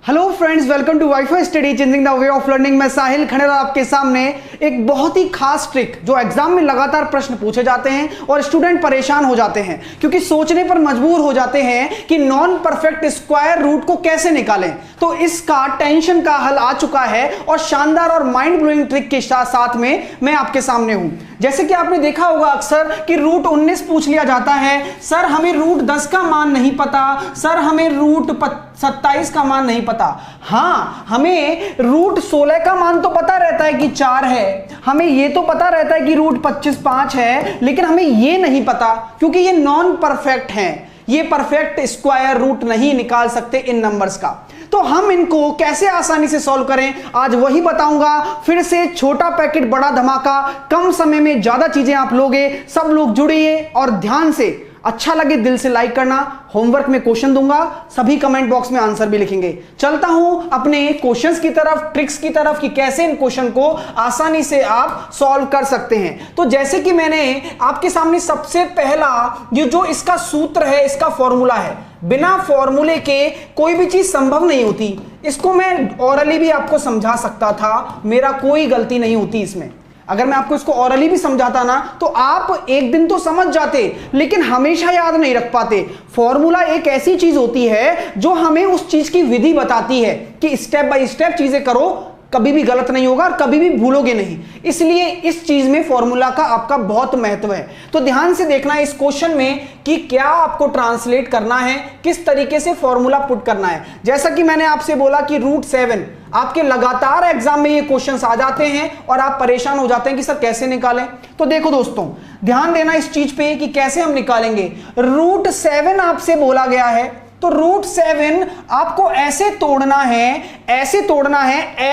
Hello friends, welcome to WiFi study changing the way of learning. मैं साहिल खंडेलवाल आपके सामने एक बहुत ही खास ट्रिक जो एग्जाम में लगातार प्रश्न पूछे जाते हैं और स्टूडेंट परेशान हो जाते हैं क्योंकि सोचने पर मजबूर हो जाते हैं कि नॉन परफेक्ट स्क्वायर रूट को कैसे निकालें। तो इसका टेंशन का हल आ चुका है और शानदार और माइंड ब्लोइंग ट्रिक के साथ में मैं आपके सामने हूं। जैसे कि आपने देखा होगा अक्सर कि रूट 19 पूछ लिया जाता है, सर हमें रूट 10 का मान नहीं पता, सर हमें रूट 27 का मान नहीं पता। हाँ, हमें रूट 16 का मान तो पता रहता है कि 4 है, हमें ये तो पता रहता है कि रूट 25 5 है, लेकिन हमें ये नहीं पता क्योंकि ये नॉन परफेक्ट हैं, ये परफेक्ट स्क्वायर रूट नहीं निकाल सकते इन नंबर्स का। तो हम इनको कैसे आसानी से सॉल्व करें, आज वही बताऊंगा। फिर से छोटा पैकेट बड़ा धमाका, कम समय में ज्यादा चीजें आप लोगे। सब लोग जुड़िए और ध्यान से, अच्छा लगे दिल से लाइक करना। होमवर्क में क्वेश्चन दूंगा, सभी कमेंट बॉक्स में आंसर भी लिखेंगे। चलता हूं अपने क्वेश्चंस की तरफ, ट्रिक्स की तरफ कि कैसे इन क्वेश्चन को आसानी से आप सॉल्व कर सकते हैं। तो जैसे कि मैंने आपके सामने सबसे पहला ये जो इसका सूत्र है, इसका फॉर्मूला है, बिना फॉर्मूले के कोई भी चीज संभव नहीं होती। इसको मैं ऑरली भी आपको समझा सकता था, मेरा कोई गलती नहीं होती इसमें। अगर मैं आपको इसको ऑरली भी समझाता ना तो आप एक दिन तो समझ जाते, लेकिन हमेशा याद नहीं रख पाते। फॉर्मूला एक ऐसी चीज होती है जो हमें उस चीज की विधि बताती है कि स्टेप बाय स्टेप चीजें करो, कभी भी गलत नहीं होगा और कभी भी भूलोगे नहीं। इसलिए इस चीज में फॉर्मूला का आपका बहुत महत्व है। तो ध्यान से देखना है इस क्वेश्चन में कि क्या आपको ट्रांसलेट करना है, किस तरीके से फॉर्मूला पुट करना है। जैसा कि मैंने आपसे बोला कि रूट 7 आपके लगातार एग्जाम में ये क्वेश्चंस आ जाते हैं और आप परेशान हो जाते हैं कि सर कैसे निकालें। तो देखो दोस्तों, ध्यान देना इस चीज पे कि कैसे हम निकालेंगे। रूट 7 आपसे बोला गया है, तो रूट 7 आपको ऐसे तोड़ना है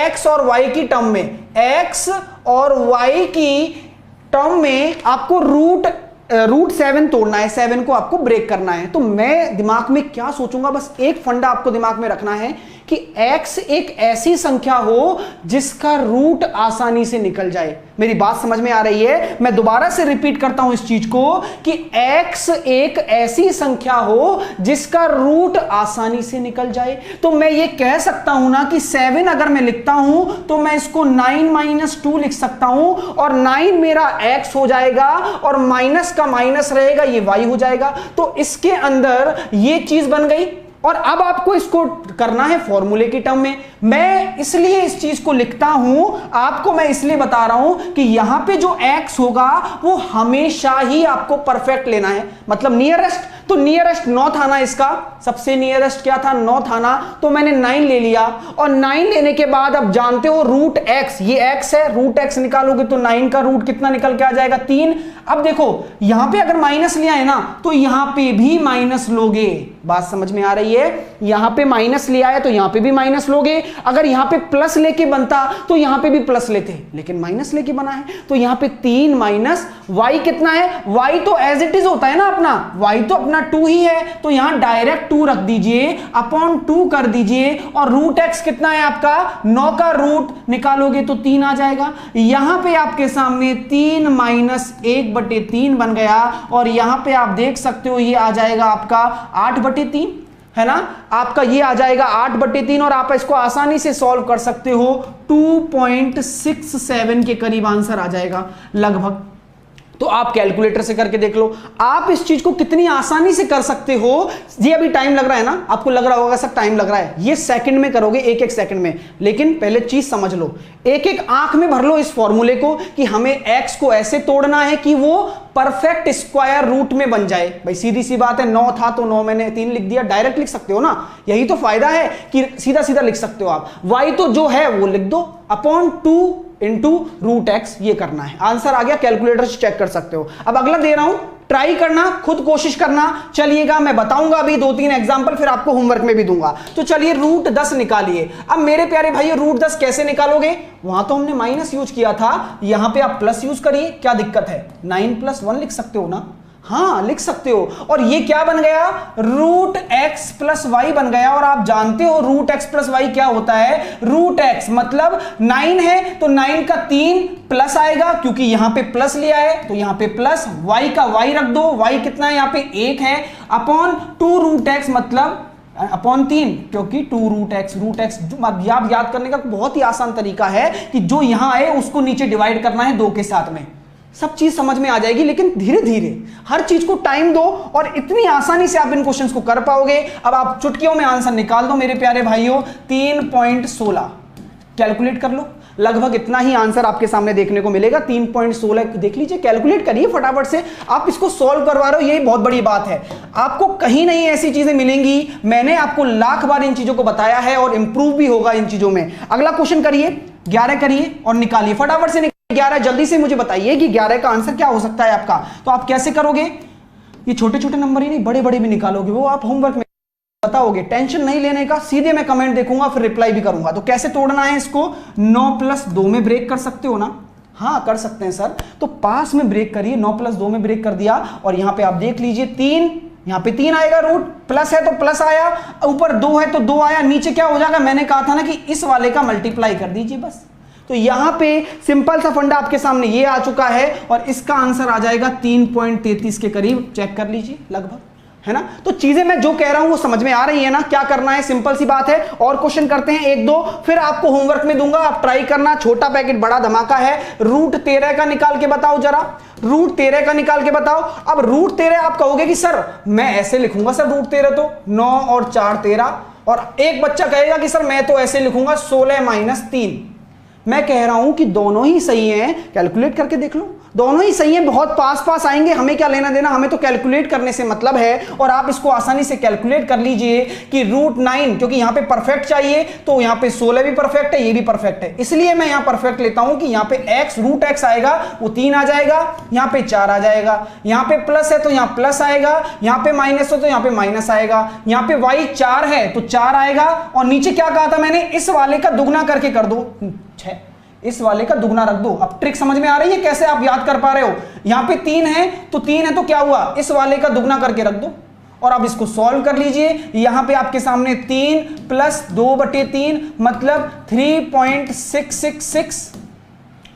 x और y की टर्म में। x और y की टर्म में आपको रूट 7 तोड़ना है, 7 को आपको ब्रेक करना है। तो मैं दिमाग में क्या सोचूंगा, बस एक फंडा आपको दिमाग में रखना है कि x एक ऐसी संख्या हो जिसका रूट आसानी से निकल जाए। मेरी बात समझ में आ रही है? मैं दोबारा से रिपीट करता हूं इस चीज को कि x एक ऐसी संख्या हो जिसका रूट आसानी से निकल जाए। तो मैं ये कह सकता हूं ना कि 7 अगर मैं लिखता हूं तो मैं इसको 9 - 2 लिख सकता हूं और 9 मेरा x हो जाएगा और माइनस का माइनस रहेगा, ये y हो जाएगा। तो इसके अंदर ये चीज बन गई और अब आपको इसको करना है फॉर्मूले की टर्म में। मैं इसलिए इस चीज को लिखता हूं, आपको मैं इसलिए बता रहा हूं कि यहां पे जो x होगा वो हमेशा ही आपको परफेक्ट लेना है, मतलब नियरेस्ट। तो नियरेस्ट 9 था ना, इसका सबसे नियरेस्ट क्या था, 9 था ना। तो मैंने 9 ले लिया और 9 लेने के बाद अब जानते हो रूट x, ये x है, रूट x निकालोगे तो 9 का रूट कितना निकल के आ जाएगा, 3। अब देखो यहां पे अगर माइनस लिया है ना तो यहां पे भी माइनस लोगे। बात समझ में आ रही है? यहां पे माइनस लिया है तो यहां पे भी माइनस लोगे। अगर यहां पे प्लस लेके बनता तो यहां पे भी प्लस लेते, लेकिन माइनस लेके बना है तो यहां पे 3 माइनस y कितना है, y तो एज इट इज होता है ना अपना, y तो अपना 2 ही है, तो यहां डायरेक्ट 2 रख दीजिए, अपॉन 2 कर दीजिए और रूट x कितना है आपका, 9 का रूट निकालोगे तो 3 आ जाएगा। यहां पे आपके सामने 3 - 1/3 बन गया और यहां पे आप देख सकते हो ये आ जाएगा आपका 8/3, है ना। आपका ये आ जाएगा 8/3 और आप इसको आसानी से सॉल्व कर सकते हो। 2.67 के करीब आंसर आ जाएगा लगभग। तो आप कैलकुलेटर से करके देख लो आप इस चीज को कितनी आसानी से कर सकते हो। ये अभी टाइम लग रहा है ना, आपको लग रहा होगा सब टाइम लग रहा है, ये सेकंड में करोगे, एक सेकंड में। लेकिन पहले चीज समझ लो, एक आंख में भर लो इस फॉर्मूले को कि हमें x को ऐसे तोड़ना है कि वो परफेक्ट स्क्वायर रूट में बन जाए। भाई सीधी सी बात है, 9 था तो 9 मैंने 3 लिख दिया, डायरेक्ट लिख सकते हो ना। यही तो फायदा है कि सीधा सीधा लिख सकते हो आप। y तो जो है वो लिख दो, अपॉन 2 इंटू रूट एक्स, ये करना है। आंसर आ गया, कैलकुलेटर से चेक कर सकते हो। अब अगला दे रहा हूं, ट्राई करना, खुद कोशिश करना। चलिएगा मैं बताऊंगा अभी 2-3 एग्जांपल, फिर आपको होमवर्क में भी दूंगा। तो चलिए रूट 10 निकालिए। अब मेरे प्यारे भाई रूट 10 कैसे निकालोगे, वहां तो हमने माइनस यूज किया था, यहां पे आप प्लस यूज करिए, क्या दिक्कत है। 9 + 1 लिख सकते हो ना, हाँ लिख सकते हो। और ये क्या बन गया, रूट एक्स प्लस वाई बन गया। और आप जानते हो रूट एक्स प्लस वाई क्या होता है, रूट एक्स मतलब 9 है तो 9 का 3 प्लस आएगा, क्योंकि यहां पे प्लस लिया है तो यहां पे प्लस, वाई का वाई रख दो, वाई कितना है यहां पे 1 है, अपॉन 2 रूट एक्स मतलब अपॉन 3, क्योंकि 2 रूट एक्स आप याद करने का बहुत ही आसान तरीका है कि जो यहां आए उसको नीचे डिवाइड करना है 2 के साथ में, सब चीज समझ में आ जाएगी। लेकिन धीरे धीरे हर चीज को टाइम दो और इतनी आसानी से आप इन क्वेश्चंस को कर पाओगे। अब आप चुटकियों में आंसर निकाल दो मेरे प्यारे भाइयों। 3.16 कैलकुलेट कर लो, लगभग इतना ही आंसर आपके सामने देखने को मिलेगा। 3.16 देख लीजिए, कैलकुलेट करिए फटाफट से। आप इसको सॉल्व करवा रहे हो, यही बहुत बड़ी बात है। आपको कहीं नहीं ऐसी चीजें मिलेंगी, मैंने आपको लाख बार इन चीजों को बताया है और इंप्रूव भी होगा इन चीजों में। अगला क्वेश्चन करिए, 11 करिए और निकालिए फटाफट से। 11 जल्दी से मुझे बताइए कि 11 का आंसर क्या हो सकता है आपका। तो आप कैसे करोगे, ये छोटे छोटे नंबर ही नहीं बड़े बड़े भी निकालोगे, वो आप होमवर्क में बताओगे। टेंशन नहीं लेने का, सीधे मैं कमेंट देखूंगा फिर रिप्लाई भी करूंगा। तो कैसे तोड़ना है इसको, 9+2 में ब्रेक कर सकते हो ना? हाँ कर सकते हैं सर। तो पास में ब्रेक करिए, 9+2 में ब्रेक कर दिया और यहां पे आप देख लीजिए 3, यहां पे 3 आएगा, रूट प्लस है तो प्लस आया, ऊपर 2 है तो 2 आया, नीचे क्या हो जाएगा, मैंने कहा था ना कि इस वाले का मल्टीप्लाई कर दीजिए बस। तो यहां पे सिंपल सा फंडा आपके सामने ये आ चुका है और इसका आंसर आ जाएगा 3.33 के करीब। चेक कर लीजिए लगभग, है ना? तो चीजें मैं जो कह रहा हूं वो समझ में आ रही है ना? क्या करना है, सिंपल सी बात है। और क्वेश्चन करते हैं 1-2, फिर आपको होमवर्क में दूंगा, आप ट्राई करना। छोटा पैकेट बड़ा धमाका है। रूट 13 का निकाल के बताओ जरा, रूट 13 का निकाल के बताओ। अब रूट 13 आप कहोगे कि सर मैं ऐसे लिखूंगा, सर रूट 13 तो 9 और 4 13, और एक बच्चा कहेगा कि सर मैं तो ऐसे लिखूंगा 16 - 3। मैं कह रहा हूं कि दोनों ही सही हैं, कैलकुलेट करके देख लो, दोनों ही सही हैं, बहुत पास पास आएंगे। हमें क्या लेना देना, हमें तो कैलकुलेट करने से मतलब है। और आप इसको आसानी से कैलकुलेट कर लीजिए कि रूट 9, क्योंकि यहां पे परफेक्ट चाहिए तो यहां पे 16 भी परफेक्ट है, ये भी परफेक्ट है, इसलिए मैं यहां परफेक्ट लेता हूं कि यहां पे x रूट x आएगा वो 3 आ जाएगा, यहां पे 4 आ जाएगा, यहां पे प्लस है तो यहां प्लस आएगा, यहां पे माइनस हो तो यहां पे माइनस आएगा, यहां पे y 4 है तो 4 आएगा, और नीचे क्या कहा था मैंने, इस वाले का दुगना करके कर दो 6, इस वाले का दुगना रख दो। अब ट्रिक समझ में आ रही है कैसे आप याद कर पा रहे हो। यहां पे 3 है तो 3 है तो क्या हुआ, इस वाले का दुगना करके रख दो और अब इसको सॉल्व कर लीजिए। यहां पे आपके सामने 3 + 2/3 मतलब 3.666।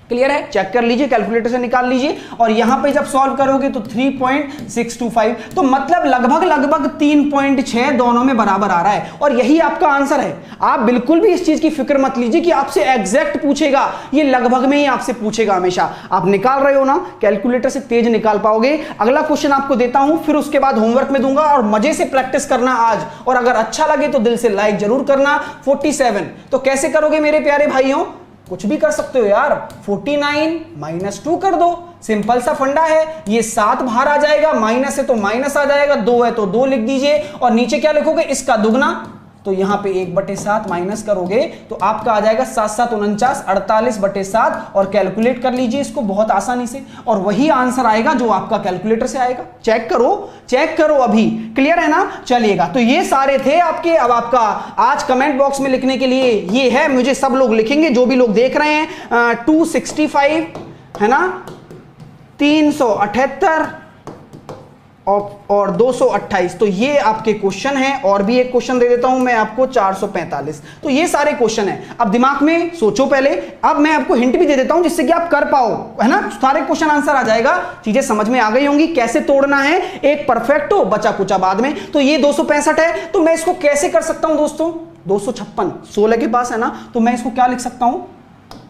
क्लियर है? चेक कर लीजिए, कैलकुलेटर से निकाल लीजिए, और यहां पे जब सॉल्व करोगे तो 3.625, तो मतलब लगभग 3.6 दोनों में बराबर आ रहा है, और यही आपका आंसर है। आप बिल्कुल भी इस चीज की फिक्र मत लीजिए कि आपसे एग्जैक्ट पूछेगा, ये लगभग में ही आपसे पूछेगा हमेशा। आप निकाल रहे हो ना, कैलकुलेटर से तेज निकाल पाओगे। अगला क्वेश्चन आपको देता हूं, फिर उसके बाद होमवर्क में दूंगा, और मजे से प्रैक्टिस करना आज, और अगर अच्छा लगे तो दिल से लाइक जरूर करना। 47 तो कैसे करोगे मेरे प्यारे भाइयों, कुछ भी कर सकते हो यार, 49 - 2 कर दो, सिंपल सा फंडा है। ये 7 बाहर आ जाएगा, माइनस है तो माइनस आ जाएगा, 2 है तो 2 लिख दीजिए, और नीचे क्या लिखोगे, इसका दुगना, तो यहां पे 1/7 माइनस करोगे तो आपका आ जाएगा 7 7 49, 48/7, और कैलकुलेट कर लीजिए इसको बहुत आसानी से, और वही आंसर आएगा जो आपका कैलकुलेटर से आएगा। चेक करो अभी, क्लियर है ना? चलिएगा, तो ये सारे थे आपके। अब आपका आज कमेंट बॉक्स में लिखने के लिए ये है, मुझे सब लोग लिखेंगे जो भी लोग देख रहे हैं। 265 है ना, 378 और 228, तो ये आपके क्वेश्चन हैं। और भी एक क्वेश्चन दे देता हूं मैं आपको, 445। तो ये सारे क्वेश्चन हैं। अब दिमाग में सोचो पहले, अब मैं आपको हिंट भी दे देता हूं जिससे कि आप कर पाओ, है ना? सारे क्वेश्चन आंसर आ जाएगा, चीजें समझ में आ गई होंगी कैसे तोड़ना है। एक परफेक्ट हो, बचा कुचा बाद में। तो ये 265 है, तो मैं इसको कैसे कर सकता हूं दोस्तों, 256 16 के पास है ना, तो मैं इसको क्या लिख सकता हूं,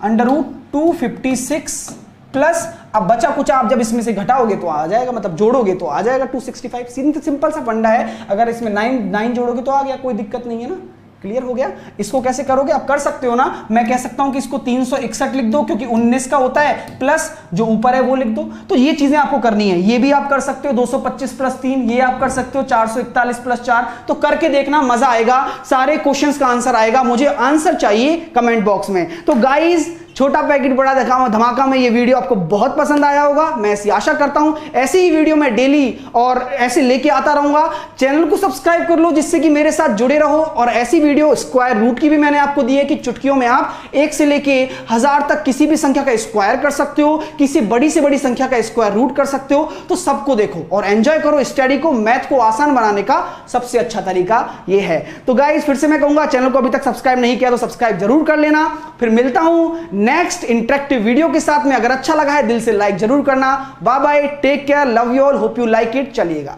√256 प्लस, अब बचा कुचा आप जब इसमें से घटाओगे तो आ जाएगा, मतलब जोड़ोगे तो आ जाएगा 265। सिंपल सा फंडा है, अगर इसमें 9 जोड़ोगे तो आ गया, कोई दिक्कत नहीं है ना। क्लियर हो गया? इसको कैसे करोगे आप कर सकते हो ना, मैं कह सकता हूं कि इसको 361 लिख दो, क्योंकि 19 का होता है, प्लस जो ऊपर है वो लिख दो। तो ये चीजें आपको करनी है, ये भी आप कर सकते हो, 225 + 3, ये आप कर सकते हो 441 + 4। तो करके देखना, मजा आएगा, सारे क्वेश्चंस का आंसर आएगा। मुझे आंसर चाहिए कमेंट बॉक्स में। तो गाइज, छोटा पैकेट बड़ा धमाका में ये वीडियो आपको बहुत पसंद आया होगा, मैं ऐसी आशा करता हूं। ऐसी ही वीडियो मैं डेली और ऐसे लेके आता रहूंगा। चैनल को सब्सक्राइब कर लो जिससे कि मेरे साथ जुड़े रहो। और ऐसी वीडियो स्क्वायर रूट की भी मैंने आपको दी है कि चुटकियों में आप 1 से लेके 1000 तक किसी भी संख्या का स्क्वायर कर सकते हो, किसी बड़ी से बड़ी संख्या का स्क्वायर रूट कर सकते हो। तो सबको देखो और एंजॉय करो स्टडी को। मैथ को आसान बनाने का सबसे अच्छा तरीका ये है। तो गाइस, फिर से मैं कहूंगा, चैनल को अभी तक सब्सक्राइब नहीं किया तो सब्सक्राइब जरूर कर लेना। फिर मिलता हूं नेक्स्ट इंटरेक्टिव वीडियो के साथ में। अगर अच्छा लगा है दिल से लाइक जरूर करना। Bye bye, take care, love you all, hope you like it. चलिएगा।